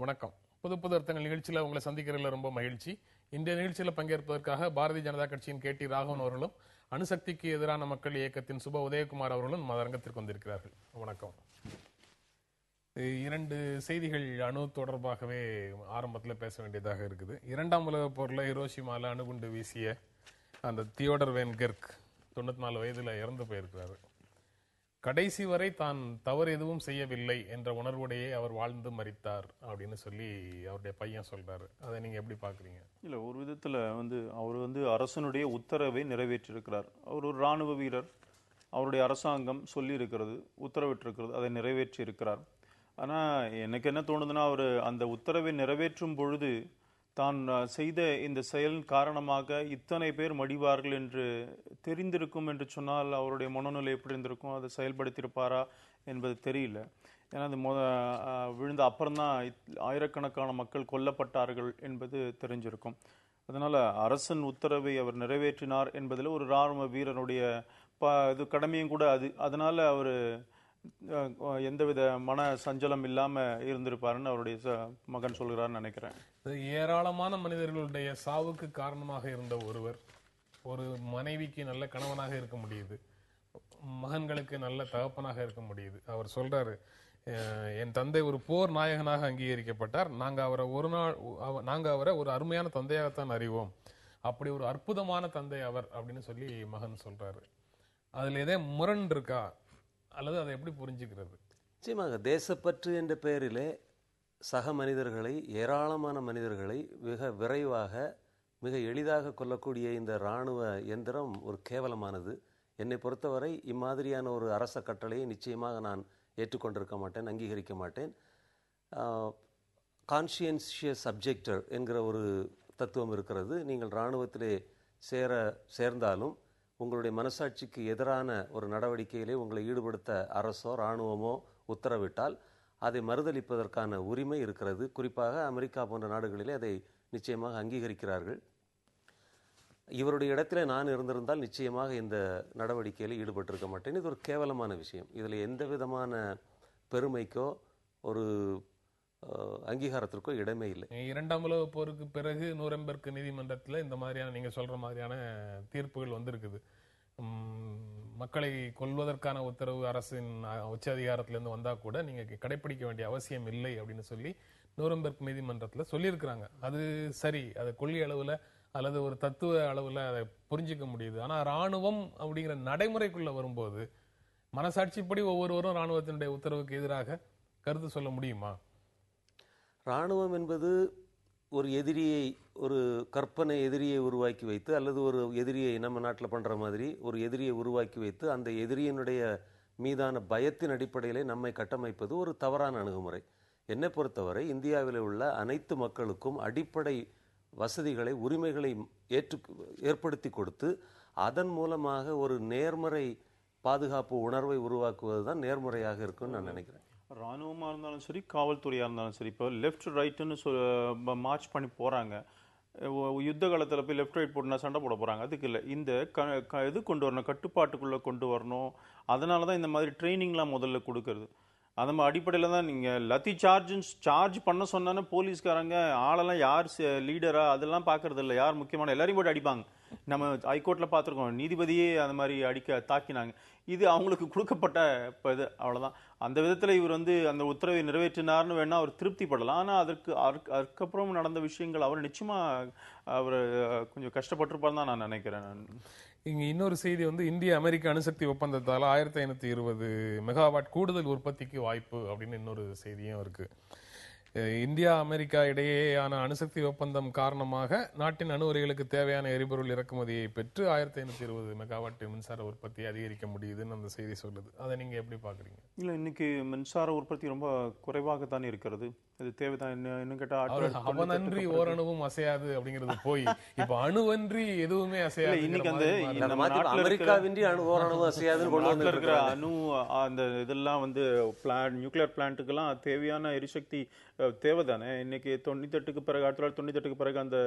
வணக்கம். புது புது அர்த்தங்கள் நிகழ்ச்சியில் உங்களை சந்திக்கிறதுல ரொம்ப மகிழ்ச்சி. இன்றைய நிகழ்ச்சியில் பங்கேற்பதற்காக பாரதிய ஜனதா கட்சியின் KT ராகவன் அவர்களும் அணுசக்திக்கு எதிரான மக்கள் இயக்கத்தின் சுப உதயகுமார் அவர்களும் அரங்கத்திற்கு வந்திருக்கிறார்கள். வணக்கம். இரண்டு செய்திகள் அணு தொடர்பாகவே ஆரம்பத்தில் பேச வேண்டியதாக இருக்குது. இரண்டாம் உலக போரில் ஹிரோஷிமால அணுகுண்டு வீசிய அந்த தியோடர் வேன் கெர்க் 94 வயதில் இறந்து போயிருக்கிறாரு. கடைசி வரை தான் தவறு எதுவும் செய்யவில்லை என்ற உணர்வுடையே அவர் வாழ்ந்து மரித்தார் அப்படின்னு சொல்லி அவருடைய பையன் சொல்றாரு. அதை நீங்க எப்படி பாக்குறீங்க? இல்லை, ஒரு விதத்தில் அவர் அரசனுடைய உத்தரவை நிறைவேற்றியிருக்கிறார். அவர் ஒரு இராணுவ வீரர். அவருடைய அரசாங்கம் சொல்லி இருக்கிறது, உத்தரவிட்டிருக்கிறது, அதை நிறைவேற்றி இருக்கிறார். ஆனால் எனக்கு என்ன தோணுதுன்னா, அவர் அந்த உத்தரவை நிறைவேற்றும் பொழுது தான் செய்த இந்த செயல் காரணமாக இத்தனை பேர் மடிவார்கள் என்று தெரிந்திருக்கும் என்று சொன்னால் அவருடைய மனநிலை எப்படி இருந்திருக்கும், அதை செயல்படுத்தியிருப்பாரா என்பது தெரியல. ஏன்னா அது விழுந்த அப்புறம்தான் ஆயிரக்கணக்கான மக்கள் கொல்லப்பட்டார்கள் என்பது தெரிஞ்சிருக்கும். அதனால் அரசன் உத்தரவை அவர் நிறைவேற்றினார் என்பதில் ஒரு இராணுவ வீரனுடைய இது கடமையும் கூட அது. அதனால் அவர் எந்தவித மன சஞ்சலம் இல்லாம இருந்திருப்பாருன்னு அவருடைய மகன் சொல்கிறார்னு நினைக்கிறேன். ஏராளமான மனிதர்களுடைய சாவுக்கு காரணமாக இருந்த ஒருவர் ஒரு மனைவிக்கு நல்ல கணவனாக இருக்க முடியுது, மகன்களுக்கு நல்ல தகப்பனாக இருக்க முடியுது. அவர் சொல்றாரு, என் தந்தை ஒரு போர் நாயகனாக அங்கீகரிக்கப்பட்டார், நாங்க அவரை ஒரு அருமையான தந்தையாகத்தான் அறிவோம், அப்படி ஒரு அற்புதமான தந்தை அவர் அப்படின்னு சொல்லி மகன் சொல்றாரு. அதுல எதே முரண் இருக்கா அல்லது அதை எப்படி புரிஞ்சுக்கிறது? நிச்சயமாக தேசப்பற்று என்ற பெயரிலே சக மனிதர்களை, ஏராளமான மனிதர்களை மிக விரைவாக மிக எளிதாக கொல்லக்கூடிய இந்த இராணுவ எந்திரம் ஒரு கேவலமானது. என்னை பொறுத்தவரை இம்மாதிரியான ஒரு அரச கட்டளையை நிச்சயமாக நான் ஏற்றுக்கொண்டிருக்க மாட்டேன், அங்கீகரிக்க மாட்டேன். கான்ஷியன்ஷியஸ் சப்ஜெக்டர் என்கிற ஒரு தத்துவம் இருக்கிறது. நீங்கள் இராணுவத்திலே சேர்ந்தாலும் உங்களுடைய மனசாட்சிக்கு எதிரான ஒரு நடவடிக்கையிலே உங்களை ஈடுபடுத்த அரசோ இராணுவமோ உத்தரவிட்டால் அதை மறுதளிப்பதற்கான உரிமை இருக்கிறது. குறிப்பாக அமெரிக்கா போன்ற நாடுகளிலே அதை நிச்சயமாக அங்கீகரிக்கிறார்கள். இவருடைய இடத்துல நான் இருந்திருந்தால் நிச்சயமாக இந்த நடவடிக்கையில் ஈடுபட்டிருக்க மாட்டேன். இது ஒரு கேவலமான விஷயம். இதில் எந்த விதமான பெருமைக்கோ ஒரு அங்கீகாரத்திற்கோ இடமே இல்லை. இரண்டாம் உலக போருக்கு பிறகு நூரெம்பெர்க் நீதிமன்றத்தில் இந்த மாதிரியான நீங்க சொல்ற மாதிரியான தீர்ப்புகள் வந்திருக்குது. மக்களை கொல்வதற்கான உத்தரவு அரசின் உச்ச அதிகாரத்திலிருந்து வந்தா கூட நீங்க கடைபிடிக்க வேண்டிய அவசியம் இல்லை அப்படின்னு சொல்லி நூரெம்பெர்க் நீதிமன்றத்தில் சொல்லியிருக்கிறாங்க. அது சரி, அதை கொள்கை அளவுல அல்லது ஒரு தத்துவ அளவுல அதை புரிஞ்சிக்க முடியுது. ஆனா இராணுவம் அப்படிங்கிற நடைமுறைக்குள்ள வரும்போது மனசாட்சிப்படி ஒவ்வொருவரும் இராணுவத்தினுடைய உத்தரவுக்கு எதிராக கருத்து சொல்ல முடியுமா? இராணுவம் என்பது ஒரு எதிரியை, ஒரு கற்பனை எதிரியை உருவாக்கி வைத்து, அல்லது ஒரு எதிரியை நம்ம நாட்டில் பண்ணுற மாதிரி ஒரு எதிரியை உருவாக்கி வைத்து அந்த எதிரியினுடைய மீதான பயத்தின் அடிப்படையிலே நம்மை கட்டமைப்பது ஒரு தவறான அணுகுமுறை. என்னை பொறுத்தவரை இந்தியாவில் உள்ள அனைத்து மக்களுக்கும் அடிப்படை வசதிகளை, உரிமைகளை ஏற்படுத்தி கொடுத்து அதன் மூலமாக ஒரு நேர்மறை பாதுகாப்பு உணர்வை உருவாக்குவது தான் நேர்முறையாக இருக்கும்னு நான் நினைக்கிறேன். இராணுவமாக இருந்தாலும் சரி, காவல்துறையாக இருந்தாலும் சரி, இப்போ லெஃப்ட் ரைட்டுன்னு மார்ச் பண்ணி போகிறாங்க. யுத்த காலத்தில் போய் லெஃப்ட் ரைட் போட்டுனா சண்டை போட போகிறாங்க. அதுக்கு இல்லை, இந்த இது கொண்டு வரணும், கட்டுப்பாட்டுக்குள்ளே கொண்டு வரணும். அதனால தான் இந்த மாதிரி ட்ரைனிங்லாம் முதல்ல கொடுக்கறது. அந்த அடிப்படையில் தான் நீங்கள் எல்லாத்தையும் சார்ஜ் பண்ண சொன்னானே போலீஸ்காரங்க ஆளெல்லாம் யார் லீடரா அதெல்லாம் பார்க்கறது இல்லை, யார் முக்கியமான எல்லாரையும் போட்டு அடிப்பாங்க. நம்ம ஹைகோர்ட்டில் பார்த்துருக்கோம், நீதிபதியே அந்த மாதிரி தாக்கினாங்க. இது அவங்களுக்கு கொடுக்கப்பட்ட இப்போ இது அவ்வளோதான். அந்த விதத்தில் இவர் அந்த உத்தரவை நிறைவேற்றினார்னு வேணா அவர் திருப்திப்படலாம். ஆனால் அதுக்கப்புறம் நடந்த விஷயங்கள் அவர் நிச்சயமாக அவர் கொஞ்சம் கஷ்டப்பட்டிருப்பார் தான் நான் நினைக்கிறேன். இங்க இன்னொரு செய்தி இந்திய அமெரிக்க அணுசக்தி ஒப்பந்தத்தால் 1520 மெகாவாட் கூடுதல் உற்பத்திக்கு வாய்ப்பு அப்படின்னு இன்னொரு செய்தியும் இருக்கு. இந்தியா அமெரிக்கா இடையேயான அணுசக்தி ஒப்பந்தம் காரணமாக நாட்டின் அணு உலைகளுக்கு தேவையான எரிபொருள் இறக்குமதியை பெற்று 1520 மெகாவாட் மின்சார உற்பத்தியை அதிகரிக்க முடியுதுன்னு அந்த செய்தி சொல்லுது. அதை நீங்க எப்படி பாக்குறீங்க? இல்ல, இன்னைக்கு மின்சார உற்பத்தி ரொம்ப குறைவாகத்தான் இருக்கிறது. இது தேவைதான். இன்னும் கேட்டா அவனன்றி ஓரணுவும் அசையாது அப்படிங்கிறது போய் இப்ப அணுவன்றி எதுவுமே அசையாது. இன்னைக்கு அமெரிக்காவின்றி ஓரணுவும் அசையாதுன்னு இருக்கிற அணு அந்த இதெல்லாம் நியூக்ளியர் பிளான்ட்டுக்கெல்லாம் தேவையான எரிசக்தி தேவைதானே. இன்னைக்கு 98க்கு பிறகு 1998க்கு பிறகு அந்த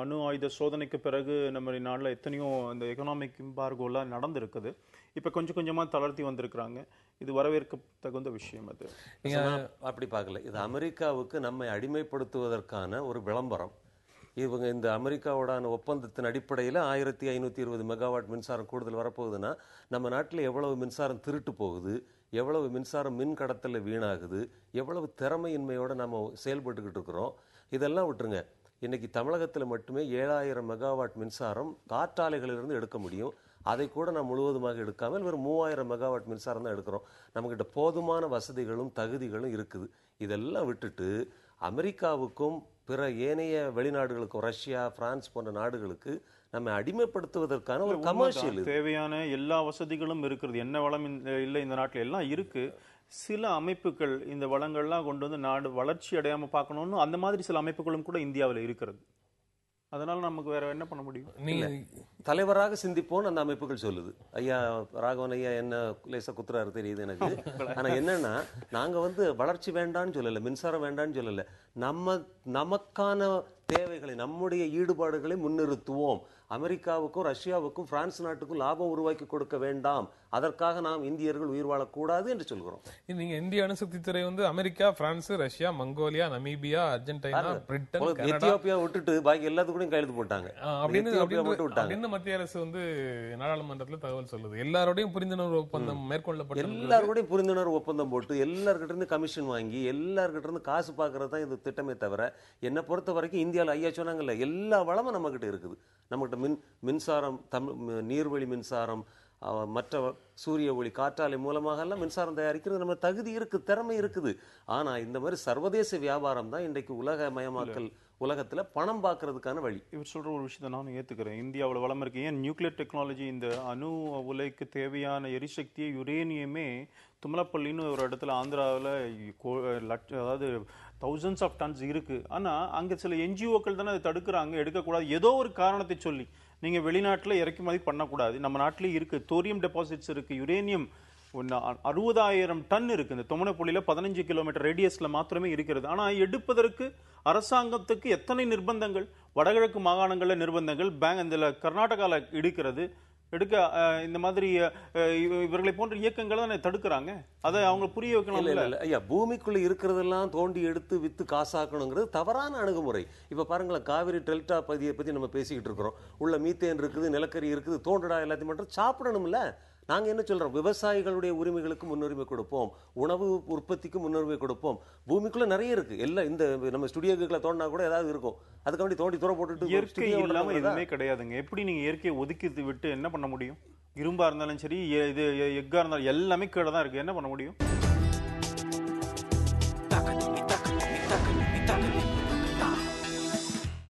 அணு ஆயுத சோதனைக்கு பிறகு நம்ம நாட்டில் எத்தனையோ அந்த எக்கனாமிக் எம்பார்கோலாம் நடந்திருக்குது. இப்போ கொஞ்சம் கொஞ்சமாக தளர்த்தி வந்திருக்கிறாங்க. இது வரவேற்க தகுந்த விஷயம். அது நான் அப்படி பார்க்கல. இது அமெரிக்காவுக்கு நம்மை அடிமைப்படுத்துவதற்கான ஒரு விளம்பரம். இவங்க இந்த அமெரிக்காவோடான ஒப்பந்தத்தின் அடிப்படையில் 1520 மெகாவாட் மின்சாரம் கூடுதல் வரப்போகுதுன்னா நம்ம நாட்டில் எவ்வளவு மின்சாரம் திருட்டு போகுது, எவ்வளவு மின்சாரம் மின் கடத்தலில் வீணாகுது, எவ்வளவு திறமையின்மையோடு நம்ம செயல்பட்டுக்கிட்டு இருக்கிறோம், இதெல்லாம் விட்டுருங்க. இன்னைக்கு தமிழகத்தில் மட்டுமே 7000 மெகாவாட் மின்சாரம் காற்றாலைகளிலிருந்து எடுக்க முடியும். அதை கூட நாம் முழுவதுமாக எடுக்காமல் வெறும் 3000 மெகாவாட் மின்சாரம் தான் எடுக்கிறோம். நம்மகிட்ட போதுமான வசதிகளும் தகுதிகளும் இருக்குது. இதெல்லாம் விட்டுட்டு அமெரிக்காவுக்கும் பிற ஏனைய வெளிநாடுகளுக்கும், ரஷ்யா, பிரான்ஸ் போன்ற நாடுகளுக்கு நம்ம அடிமைப்படுத்துவதற்கான ஒரு கமர்ஷியல். தேவையான எல்லா வசதிகளும் இருக்கிறது. என்ன வளம் இல்லை இந்த நாட்டில் எல்லாம் இருக்கு. சில அமைப்புகள் இந்த வளங்கள்லாம் கொண்டு வந்து நாடு வளர்ச்சி அடையாம பார்க்கணும்னு அந்த மாதிரி சில அமைப்புகளும் கூட இந்தியாவில் இருக்கிறது. அதனால நமக்கு வேற என்ன பண்ண முடியும்? நீங்க தலைவராக சிந்திப்போன்னு அந்த அமைப்புகள் சொல்லுது. ஐயா ராகவன் ஐயா என்ன லேசா குத்துறாரு தெரியுது எனக்கு. ஆனா என்னன்னா, நாங்க வளர்ச்சி வேண்டான்னு சொல்லல, மின்சாரம் வேண்டான்னு சொல்லல, நமக்கான தேவைகளை, நம்முடைய ஈடுபாடுகளை முன்னிறுத்துவோம். அமெரிக்காவுக்கும் ரஷ்யாவுக்கும் பிரான்ஸ் நாட்டுக்கும் லாபம் உருவாக்கி கொடுக்க வேண்டாம், அதற்காக நாம் இந்தியர்கள் உயிர் வாழக்கூடாது என்று சொல்கிறோம். நீங்க இந்திய அணுசக்தி துறை America, France, Russia, Mongolia, Namibia, Argentina, Britain, Ethiopia விட்டுட்டு பாக்கி எல்லாத்துக்கூடயும் கையெழுத்து போட்டாங்க அப்படின்னு மத்திய அரசு நாடாளுமன்றத்தில் தகவல் சொல்லுது. எல்லாரோடையும் புரிந்துணர்வு ஒப்பந்தம் மேற்கொள்ளப்பட்டு, எல்லாரோடையும் புரிந்துணர்வு ஒப்பந்தம் போட்டு, எல்லார்கிட்ட இருந்து கமிஷன் வாங்கி, எல்லார்கிட்ட இருந்து காசு பாக்குறது தான் இது திட்டமே தவிர, என்னை பொறுத்த வரைக்கும் இந்தியாவில் ஐயா சொன்னாங்கல்ல, எல்லா வளமும் நம்ம கிட்ட இருக்குது. நம்மகிட்ட மின்சாரம், நீர்வழி மின்சாரம், மற்ற சூரிய ஒளி, காற்றாலை மூலமாக எல்லாம் மின்சாரம் தயாரிக்கிறது நம்ம தகுதி இருக்கு, திறமை இருக்குது. ஆனா இந்த மாதிரி சர்வதேச வியாபாரம் தான் இன்றைக்கு உலகமயமாக்கல், உலகத்துல பணம் பார்க்கறதுக்கான வழி. இவர் சொல்ற ஒரு விஷயத்தை நானும் ஏத்துக்கிறேன். இந்தியாவில் வளம் இருக்கு. ஏன் நியூக்ளியர் டெக்னாலஜி, இந்த அணு உலைக்கு தேவையான எரிசக்தியை, யுரேனியமே தும்மலப்பள்ளின்னு ஒரு இடத்துல ஆந்திராவில் அதாவது தௌசண்ட்ஸ் ஆஃப் டன்ஸ் இருக்கு. ஆனா அங்க சில என்ஜிஓக்கள் தானே அதை தடுக்கிறாங்க, எடுக்கக்கூடாது. ஏதோ ஒரு காரணத்தை சொல்லி நீங்க வெளிநாட்டுல இறக்குமதி பண்ணக்கூடாது. நம்ம நாட்டிலேயே இருக்கு, தோரியம் டெபாசிட்ஸ் இருக்கு, யுரேனியம் 60,000 டன் இருக்கு. இந்த தொம்மனப்பள்ளியில 15 கிலோமீட்டர் ரேடியஸ்ல மாத்திரமே இருக்கிறது. ஆனா எடுப்பதற்கு அரசாங்கத்துக்கு எத்தனை நிர்பந்தங்கள், வடகிழக்கு மாகாணங்கள்ல நிர்பந்தங்கள், இந்த கர்நாடகால எடுக்க இந்த மாதிரி இவர்களை போன்ற இயக்கங்களை தான் தடுக்கிறாங்க. அதை அவங்க புரிய வைக்கணும். ஐயா, பூமிக்குள்ள இருக்கிறதெல்லாம் தோண்டி எடுத்து வித்து காசாக்கணுங்கிறது தவறான அணுகுமுறை. இப்ப பாருங்களேன், காவிரி டெல்டா பகுதியை பத்தி நம்ம பேசிக்கிட்டு இருக்கிறோம். உள்ள மீத்தேன் இருக்குது, நிலக்கரி இருக்குது, தோண்டடா எல்லாத்தையும் மட்டும் சாப்பிடணும்ல. நாங்க என்ன சொல்றோம், விவசாயிகளுடைய உரிமைகளுக்கு முன்னுரிமை கொடுப்போம், உணவு உற்பத்திக்கு முன்னுரிமை கொடுப்போம். பூமிக்குள்ள நிறைய இருக்கு. எல்லாம் இந்த நம்ம ஸ்டுடியோக்குள்ள தோண்டினா கூட ஏதாவது இருக்கும், அதுக்காண்டி தோண்டி தூர போட்டுட்டு இயற்கை இல்லாம எதுவுமே கிடையாதுங்க. எப்படி நீங்க இயற்கையை ஒதுக்கி விட்டு என்ன பண்ண முடியும்? இரும்பா இருந்தாலும் சரி, இது எக்கா இருந்தாலும் எல்லாமே கீழே தான் இருக்கு. என்ன பண்ண முடியும்?